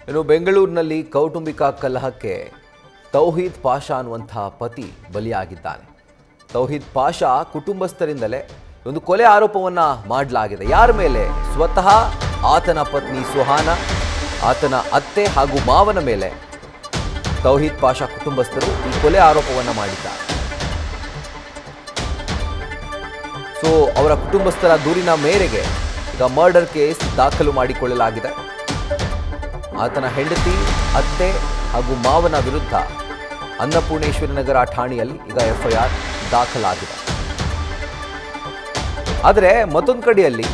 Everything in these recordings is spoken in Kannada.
ಇನ್ನು ಬೆಂಗಳೂರಿನಲ್ಲಿ ಕೌಟುಂಬಿಕ ಕಲಹಕ್ಕೆ ತೌಹೀದ್ ಪಾಷಾ ಅನ್ನುವಂಥ ಪತಿ ಬಲಿಯಾಗಿದ್ದಾನೆ. ತೌಹೀದ್ ಪಾಷಾ ಕುಟುಂಬಸ್ಥರಿಂದಲೇ ಒಂದು ಕೊಲೆ ಆರೋಪವನ್ನು ಮಾಡಲಾಗಿದೆ. ಯಾರ ಮೇಲೆ? ಸ್ವತಃ ಆತನ ಪತ್ನಿ ಸುಹಾನ, ಆತನ ಅತ್ತೆ ಹಾಗೂ ಮಾವನ ಮೇಲೆ ತೌಹೀದ್ ಪಾಷಾ ಕುಟುಂಬಸ್ಥರು ಈ ಕೊಲೆ ಆರೋಪವನ್ನು ಮಾಡಿದ್ದಾರೆ. ಸೊ ಅವರ ಕುಟುಂಬಸ್ಥರ ದೂರಿನ ಮೇರೆಗೆ ಈಗ ಮರ್ಡರ್ ಕೇಸ್ ದಾಖಲು ಮಾಡಿಕೊಳ್ಳಲಾಗಿದೆ. ಆತನ ಹೆಂಡತಿ, ಅತ್ತೆ ಹಾಗೂ ಮಾವನ ವಿರುದ್ಧ ಅನ್ನಪೂರ್ಣೇಶ್ವರಿ ನಗರ ಠಾಣೆಯಲ್ಲಿ ಈಗ ಎಫ್ಐಆರ್ ದಾಖಲಾಗಿದೆ. ಆದರೆ ಮತ್ತೊಂದು ಕಡೆಯಲ್ಲಿ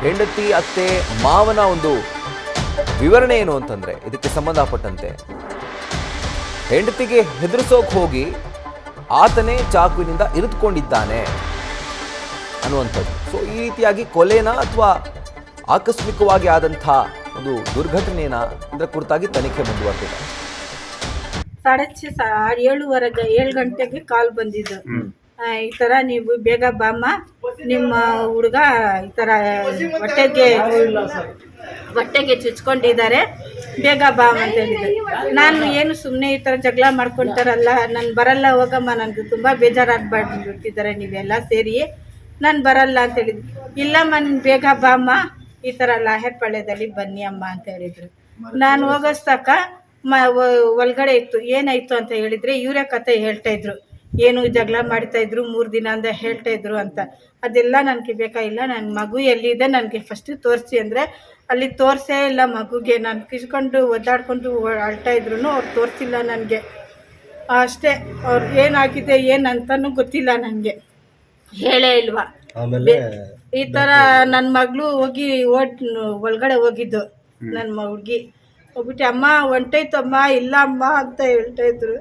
ಹೆಂಡತಿ, ಅತ್ತೆ, ಮಾವನ ಒಂದು ವಿವರಣೆ ಏನು ಅಂತಂದ್ರೆ, ಇದಕ್ಕೆ ಸಂಬಂಧಪಟ್ಟಂತೆ ಹೆಂಡತಿಗೆ ಹೆದರಿಸೋಕೆ ಹೋಗಿ ಆತನೇ ಚಾಕುವಿನಿಂದ ಇರಿದುಕೊಂಡಿದ್ದಾನೆ ಅನ್ನುವಂಥದ್ದು. ಸೊ ಈ ರೀತಿಯಾಗಿ ಕೊಲೆನ ಅಥವಾ ಆಕಸ್ಮಿಕವಾಗಿ ಆದಂಥ ಒಂದು ದುರ್ಘಟನೆನ ಇದರ ಕುರಿತಾಗಿ ತನಿಖೆ ಮುಂದುವರೆದಿದೆ. 7 ಗಂಟೆಗೆ ಕಾಲ್ ಬಂದಿದ್ದು, ಈ ತರ ನೀವು ಬೇಗ ಬಾಮ್ಮ, ನಿಮ್ಮ ಹುಡುಗ ಈ ತರ ಹೊಟ್ಟೆಗೆ ಚುಚ್ಕೊಂಡಿದ್ದಾರೆ, ಬೇಗ ಬಾಮ್ ಅಂತ ಹೇಳಿದ್ರು. ನಾನು ಏನು ಸುಮ್ಮನೆ ಈ ಥರ ಜಗಳ ಮಾಡ್ಕೊತಾರಲ್ಲ, ನಾನು ಬರಲ್ಲ, ಹೋಗಮ್ಮ, ನನಗೆ ತುಂಬ ಬೇಜಾರಾಗ್ಬಿಟ್ಟಿದ್ದಾರೆ ನೀವೆಲ್ಲ ಸೇರಿ, ನಾನು ಬರಲ್ಲ ಅಂತ ಹೇಳಿದ್ರು. ಇಲ್ಲಮ್ಮ, ನೀನು ಬೇಗ ಬಾಮ್ಮ, ಈ ಥರ ಲಾಹೇರ್ಪಾಳ್ಯದಲ್ಲಿ ಬನ್ನಿ ಅಮ್ಮ ಅಂತ ಹೇಳಿದರು. ನಾನು ಹೋಗೋಸ್ತಕ್ಕ ಒಳಗಡೆ ಇತ್ತು. ಏನಾಯಿತು ಅಂತ ಹೇಳಿದರೆ ಇವರೇ ಕತೆ ಹೇಳ್ತಾಯಿದ್ರು, ಏನು ಜಗಳ ಮಾಡ್ತಾಯಿದ್ರು 3 ದಿನ ಅಂತ ಹೇಳ್ತಾಯಿದ್ರು ಅಂತ. ಅದೆಲ್ಲ ನನಗೆ ಬೇಕಾಗಿಲ್ಲ, ನನ್ನ ಮಗು ಎಲ್ಲಿದೆ ನನಗೆ ಫಸ್ಟು ತೋರಿಸಿ ಅಂದರೆ ಅಲ್ಲಿ ತೋರಿಸೇ ಇಲ್ಲ ಮಗುಗೆ. ನಾನು ಕಿಸ್ಕೊಂಡು ಒದ್ದಾಡ್ಕೊಂಡು ಅಳ್ತಾಯಿದ್ರು, ಅವ್ರು ತೋರಿಸಿಲ್ಲ ನನಗೆ ಅಷ್ಟೇ. ಅವ್ರು ಏನಾಗಿದೆ ಏನಂತನೂ ಗೊತ್ತಿಲ್ಲ ನನಗೆ, ಹೇಳೇ ಇಲ್ವಾ. ಈ ಥರ ನನ್ನ ಮಗಳು ಹೋಗಿ ಒಳಗಡೆ ಹೋಗಿದ್ದು, ನನ್ನ ಹುಡುಗಿ ಹೋಗ್ಬಿಟ್ಟು ಅಮ್ಮ ಹೊಂಟೈತಮ್ಮ, ಇಲ್ಲ ಅಮ್ಮ ಅಂತ ಹೇಳ್ತಾಯಿದ್ರು.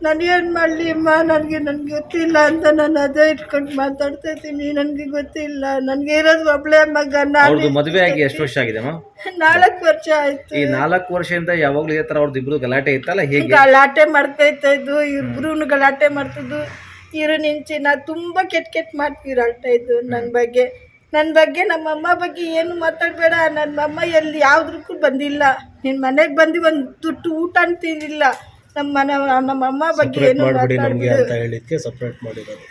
ನಾನು ಏನು ಮಾಡಲಿ ಅಮ್ಮ, ನನಗೆ ಗೊತ್ತಿಲ್ಲ ಅಂತ ನಾನು ಅದೇ ಇಟ್ಕೊಂಡು ಮಾತಾಡ್ತಾ ಇದ್ದೀನಿ. ನನಗೆ ಗೊತ್ತಿಲ್ಲ, ನನಗೆ ಇರೋದು ಒಬ್ಬಳೇ ಮಗ. ನಾನು ಮದುವೆ ಆಗಿ ಎಷ್ಟು ವರ್ಷ ಆಗಿದೆ ಅಮ್ಮ? 4 ವರ್ಷ ಆಯ್ತು. ಈ 4 ವರ್ಷದಿಂದ ಯಾವಾಗಲೂ ಇದೇ ಥರ ಅವ್ರದ್ದು ಇಬ್ರು ಗಲಾಟೆ ಇತ್ತಲ್ಲ, ಹೇಗೆ ಗಲಾಟೆ ಮಾಡ್ತಾ ಇದ್ದು, ಇಬ್ರು ಗಲಾಟೆ ಮಾಡ್ತಿದ್ದು. ಇರು ನಿಂಚಿನ ತುಂಬ ಕೆಟ್ಟ ಮಾಡ್ತಿರಳ್ತಾ ಇದ್ದು ನನ್ನ ಬಗ್ಗೆ ನಮ್ಮಮ್ಮ ಬಗ್ಗೆ ಏನು ಮಾತಾಡಬೇಡ. ನಮ್ಮಮ್ಮ ಎಲ್ಲಿ ಯಾವುದಕ್ಕೂ ಬಂದಿಲ್ಲ, ನಿನ್ನ ಮನೆಗೆ ಬಂದು ಒಂದು ತುಟ್ಟು ಊಟ ತಿಂದಿಲ್ಲ. ನಮ್ಮಮ್ಮ ಬಗ್ಗೆ ಏನು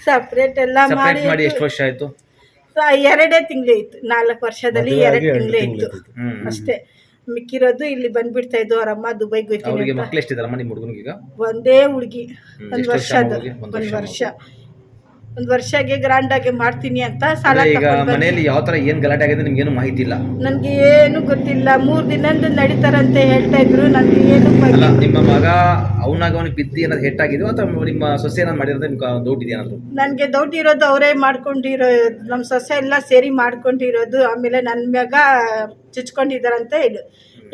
ಸಪ್ರೇಟ್ ಎಲ್ಲ ಮಾಡಿ ಎಷ್ಟು ವರ್ಷ ಆಯ್ತು? 2 ತಿಂಗಳು ಇತ್ತು. 4 ವರ್ಷದಲ್ಲಿ 2 ತಿಂಗಳು ಇತ್ತು ಅಷ್ಟೇ. ಮಿಕ್ಕಿರೋದು ಇಲ್ಲಿ ಬಂದ್ಬಿಡ್ತಾ ಇದ್ದು. ಅವ್ರ ಅಮ್ಮ ದುಬೈಗೆ ಹೋಗ್ತೀನಿ, ಒಂದೇ ಹುಡುಗಿ, 1 ವರ್ಷ. 1 ವರ್ಷಕ್ಕೆ ಗ್ರ್ಯಾಂಡ್ ಆಗಿ ಮಾಡ್ತೀನಿ ಅಂತ ಸಾಲ ಮನೆಯಲ್ಲಿ ಯಾವ ತರ ಏನ್ ಗಲಾಟೆ ಆಗಿದೆ ನಿಮ್ಗೆ ಏನು ಮಾಹಿತಿ ಇಲ್ಲ? ನನ್ಗೆ ಏನು ಗೊತ್ತಿಲ್ಲ. 3 ದಿನದಿಂದ ನಡೀತಾರಂತೆ ಹೇಳ್ತಾ ಇದ್ರು. ನನ್ಗೆ ಏನು ನಿಮ್ಮ ಮಗ ಅವನಿಗೆ ಬಿದ್ದಿ ಏನಾದ್ರು ಹೆಟ್ಟಾಗಿದೆಯೋ ಅಥವಾ ನಿಮ್ಮ ಸೊಸೆ ಏನಾದ್ರು ಮಾಡಿರೋದು ನಿಮ್ಗೆ ಡೌಟ್ ಇದೆಯಾ? ನನಗೆ ಡೌಟ್ ಇರೋದು ಅವರೇ ಮಾಡ್ಕೊಂಡಿರೋ, ನಮ್ಮ ಸೊಸೆ ಎಲ್ಲ ಸೇರಿ ಮಾಡ್ಕೊಂಡಿರೋದು. ಆಮೇಲೆ ನನ್ನ ಮಗ ಚುಚ್ಕೊಂಡಿದ್ದಾರಂತ ಹೇಳು.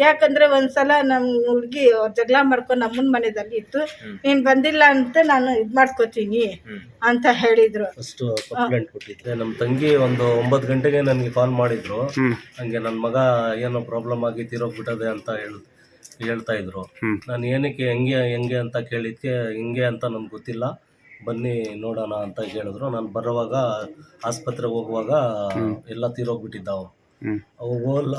ಯಾಕಂದ್ರೆ ಒಂದ್ಸಲ ನಮ್ಮ ಹುಡುಗಿ ಜಗಳ ಮಾಡ್ಕೊಂಡು ನಮ್ಮನ ಮನೆಯಲ್ಲಿ ಇತ್ತು, ನೀನ್ ಬಂದಿಲ್ಲ ಅಂತ ನಾನು ಇದು ಮಾಡ್ಕೋತೀನಿ ಅಂತ ಹೇಳಿದ್ರು. ಫಸ್ಟ್ ಕಂಪ್ಲೇಂಟ್ ಕೊಟ್ಟಿದ್ದೆ. ನಮ್ಮ ತಂಗಿ ಒಂದು 9 ಗಂಟೆಗೆ ನನಗೆ ಕಾಲ್ ಮಾಡಿದ್ರು. ಹಂಗೆ ನನ್ನ ಮಗ ಏನೋ ಪ್ರಾಬ್ಲಮ್ ಆಗಿ ತೀರೋಗ್ಬಿಟ್ಟದೆ ಅಂತ ಹೇಳ್ತಾ ಇದ್ರು. ನಾನು ಏನಕ್ಕೆ ಹೆಂಗೆ ಅಂತ ಕೇಳಿದ್ಕೆ ಹಿಂಗೆ ಅಂತ ನನ್ಗೆ ಗೊತ್ತಿಲ್ಲ, ಬನ್ನಿ ನೋಡೋಣ ಅಂತ ಹೇಳಿದ್ರು. ನಾನು ಬರುವಾಗ ಆಸ್ಪತ್ರೆಗೆ ಹೋಗುವಾಗ ಎಲ್ಲ ತೀರೋಗ್ಬಿಟ್ಟಿದ್ದಾವು.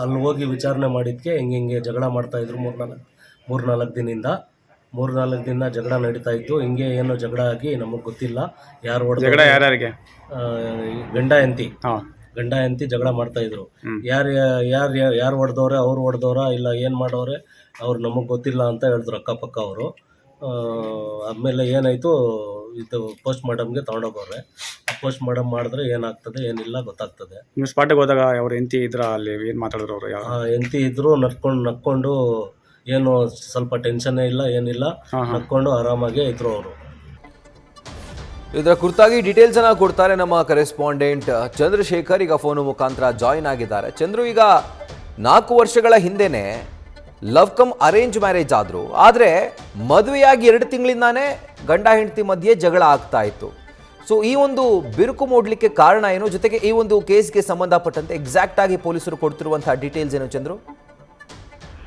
ಅಲ್ಲಿ ಹೋಗಿ ವಿಚಾರಣೆ ಮಾಡಿದ್ಕೆ ಹಿಂಗೆ ಜಗಳ ಮಾಡ್ತಾ ಇದ್ರು. 3-4 ದಿನದಿಂದ 3-4 ದಿನ ಜಗಳ ನಡೀತಾ ಇತ್ತು. ಹಿಂಗೆ ಏನೋ ಜಗಳ ಆಗಿ ನಮಗೆ ಗೊತ್ತಿಲ್ಲ ಯಾರು ಹೊಡೆದ, ಗಂಡ ಹೆಂಡತಿ ಜಗಳ ಮಾಡ್ತಾ ಇದ್ರು. ಯಾರು ಹೊಡೆದವ್ರೆ, ಅವ್ರು ಹೊಡೆದವ್ರ ಇಲ್ಲ ಏನು ಮಾಡೋರೆ ಅವ್ರು ನಮಗೆ ಗೊತ್ತಿಲ್ಲ ಅಂತ ಹೇಳಿದ್ರು ಅಕ್ಕಪಕ್ಕ ಅವರು. ಆಮೇಲೆ ಏನಾಯಿತು, ಇದು ಪೋಸ್ಟ್ ಮಾರ್ಟಮ್ಗೆ ತೊಗೊಂಡೋಗವ್ರೆ. ಪೋಸ್ಟ್ ಮಾರ್ಟಮ್ ಮಾಡಿದ್ರೆ ಏನಾಗ್ತದೆ ಏನಿಲ್ಲ ಗೊತ್ತಾಗ್ತದೆ. ನೀವು ಸ್ಪಾಟಿಗೆ ಹೋದಾಗ ಅವ್ರ ಹೆಂಡತಿ ಇದ್ರ ಅಲ್ಲಿ ಏನು ಮಾತಾಡಿದ್ರು ಅವರು? ಹೆಂಡತಿ ಇದ್ರು, ನಕ್ಕೊಂಡು ಏನು ಸ್ವಲ್ಪ ಟೆನ್ಷನ್ನೇ ಇಲ್ಲ, ಏನಿಲ್ಲ, ನಕ್ಕೊಂಡು ಆರಾಮಾಗಿ ಇದ್ರು ಅವರು. ಇದರ ಕುರಿತಾಗಿ ಡೀಟೇಲ್ಸ್ ಅನ್ನ ಕೊಡ್ತಾರೆ ನಮ್ಮ ಕರೆಸ್ಪಾಂಡೆಂಟ್ ಚಂದ್ರಶೇಖರ್. ಈಗ ಫೋನ್ ಮುಖಾಂತರ ಜಾಯಿನ್ ಆಗಿದ್ದಾರೆ. ಚಂದ್ರು, ಈಗ 4 ವರ್ಷಗಳ ಹಿಂದೆನೆ ಲವ್ ಕಮ್ ಅರೇಂಜ್ ಮ್ಯಾರೇಜ್ ಆದ್ರು, ಆದರೆ ಮದುವೆಯಾಗಿ 2 ತಿಂಗಳಿಂದಾನೇ ಗಂಡ ಹೆಂಡತಿ ಮಧ್ಯೆ ಜಗಳ ಆಗ್ತಾ ಇತ್ತು. ಸೊ ಈ ಒಂದು ಬಿರುಕು ಮೂಡಲಿಕ್ಕೆ ಕಾರಣ ಏನು? ಜೊತೆಗೆ ಈ ಒಂದು ಕೇಸ್ಗೆ ಸಂಬಂಧಪಟ್ಟಂತೆ ಎಕ್ಸಾಕ್ಟ್ ಆಗಿ ಪೊಲೀಸರು ಕೊಡ್ತಿರುವಂತಹ ಡೀಟೇಲ್ಸ್ ಏನು ಚಂದ್ರು?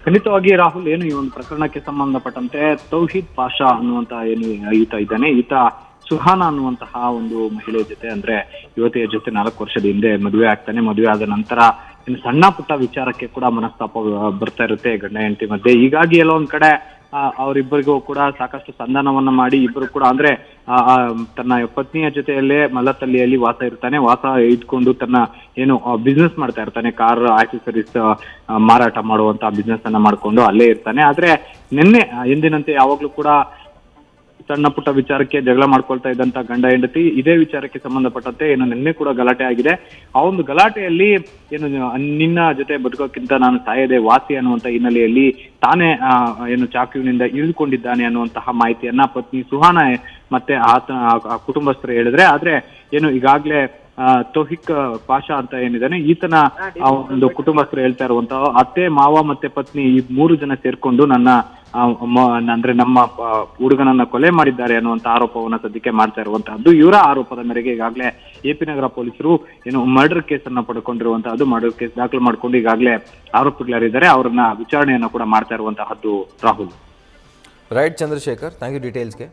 ಖಂಡಿತವಾಗಿ ರಾಹುಲ್, ಏನು ಈ ಒಂದು ಪ್ರಕರಣಕ್ಕೆ ಸಂಬಂಧಪಟ್ಟಂತೆ ತೌಹೀದ್ ಪಾಷಾ ಅನ್ನುವಂತ ಏನು ಈತ ಇದ್ದಾನೆ, ಈತ ಸುಹಾನ ಅನ್ನುವಂತಹ ಒಂದು ಮಹಿಳೆ ಜೊತೆ, ಅಂದ್ರೆ ಯುವತಿಯ ಜೊತೆ 4 ವರ್ಷದ ಹಿಂದೆ ಮದುವೆ ಆಗ್ತಾನೆ. ಮದುವೆ ಆದ ನಂತರ ಇನ್ನು ಸಣ್ಣ ಪುಟ್ಟ ವಿಚಾರಕ್ಕೆ ಕೂಡ ಮನಸ್ತಾಪ ಬರ್ತಾ ಇರುತ್ತೆ ಗಂಡ ಹೆಂಡತಿ ಮಧ್ಯೆ. ಹೀಗಾಗಿ ಎಲ್ಲೋ ಒಂದ್ ಕಡೆ ಅವರಿಬ್ಬರಿಗೂ ಕೂಡ ಸಾಕಷ್ಟು ಸಂಧಾನವನ್ನ ಮಾಡಿ ಇಬ್ಬರು ಕೂಡ ಅಂದ್ರೆ ತನ್ನ ಪತ್ನಿಯ ಜೊತೆಯಲ್ಲೇ ಮಲ್ಲತಲ್ಲಿಯಲ್ಲಿ ವಾಸ ಇರ್ತಾನೆ. ವಾಸ ಇದ್ಕೊಂಡು ತನ್ನ ಏನು ಬಿಸ್ನೆಸ್ ಮಾಡ್ತಾ ಇರ್ತಾನೆ, ಕಾರ್ ಆಕ್ಸೆಸರೀಸ್ ಮಾರಾಟ ಮಾಡುವಂತ ಬಿಸ್ನೆಸ್ ಅನ್ನ ಮಾಡ್ಕೊಂಡು ಅಲ್ಲೇ ಇರ್ತಾನೆ. ಆದ್ರೆ ನಿನ್ನೆ ಎಂದಿನಂತೆ ಯಾವಾಗ್ಲೂ ಕೂಡ ಸಣ್ಣ ಪುಟ್ಟ ವಿಚಾರಕ್ಕೆ ಜಗಳ ಮಾಡ್ಕೊಳ್ತಾ ಇದ್ದಂತ ಗಂಡ ಹೆಂಡತಿ ಇದೇ ವಿಚಾರಕ್ಕೆ ಸಂಬಂಧಪಟ್ಟಂತೆ ಏನು ನಿನ್ನೆ ಕೂಡ ಗಲಾಟೆ ಆಗಿದೆ. ಆ ಒಂದು ಗಲಾಟೆಯಲ್ಲಿ ಏನು ನಿನ್ನ ಜೊತೆ ಬದುಕೋಕ್ಕಿಂತ ನಾನು ಸಾಯದೆ ವಾಸಿ ಅನ್ನುವಂತ ಹಿನ್ನೆಲೆಯಲ್ಲಿ ತಾನೇ ಏನು ಚಾಕುವಿನಿಂದ ಇಳಿದುಕೊಂಡಿದ್ದಾನೆ ಅನ್ನುವಂತಹ ಮಾಹಿತಿಯನ್ನ ಪತ್ನಿ ಸುಹಾನ ಮತ್ತೆ ಆತ ಕುಟುಂಬಸ್ಥರು ಹೇಳಿದ್ರೆ, ಆದ್ರೆ ಏನು ಈಗಾಗ್ಲೇ ತೌಹಿಕ್ ಪಾಷಾ ಅಂತ ಏನಿದ್ದಾನೆ ಈತನ ಒಂದು ಕುಟುಂಬಸ್ಥರು ಹೇಳ್ತಾ ಇರುವಂತಹ ಅತ್ತೆ, ಮಾವ ಮತ್ತೆ ಪತ್ನಿ ಈ 3 ಜನ ಸೇರ್ಕೊಂಡು ಅಂದ್ರೆ ನಮ್ಮ ಹುಡುಗನನ್ನ ಕೊಲೆ ಮಾಡಿದ್ದಾರೆ ಅನ್ನುವಂತ ಆರೋಪವನ್ನ ಸದ್ಯಕ್ಕೆ ಮಾಡ್ತಾ ಇರುವಂತಹದ್ದು. ಇವರ ಆರೋಪದ ಮೇರೆಗೆ ಈಗಾಗಲೇ AP ನಗರ ಪೊಲೀಸರು ಏನು ಮರ್ಡರ್ ಕೇಸ್ ಅನ್ನ ಪಡ್ಕೊಂಡಿರುವಂತಹದ್ದು. ಮರ್ಡರ್ ಕೇಸ್ ದಾಖಲು ಮಾಡ್ಕೊಂಡು ಈಗಾಗಲೇ ಆರೋಪಿಗಳರಿದ್ದಾರೆ, ಅವರನ್ನ ವಿಚಾರಣೆಯನ್ನ ಕೂಡ ಮಾಡ್ತಾ ಇರುವಂತಹದ್ದು. Rahul. Right Chandrashekar, thank you ಡೀಟೇಲ್ಸ್ಗೆ.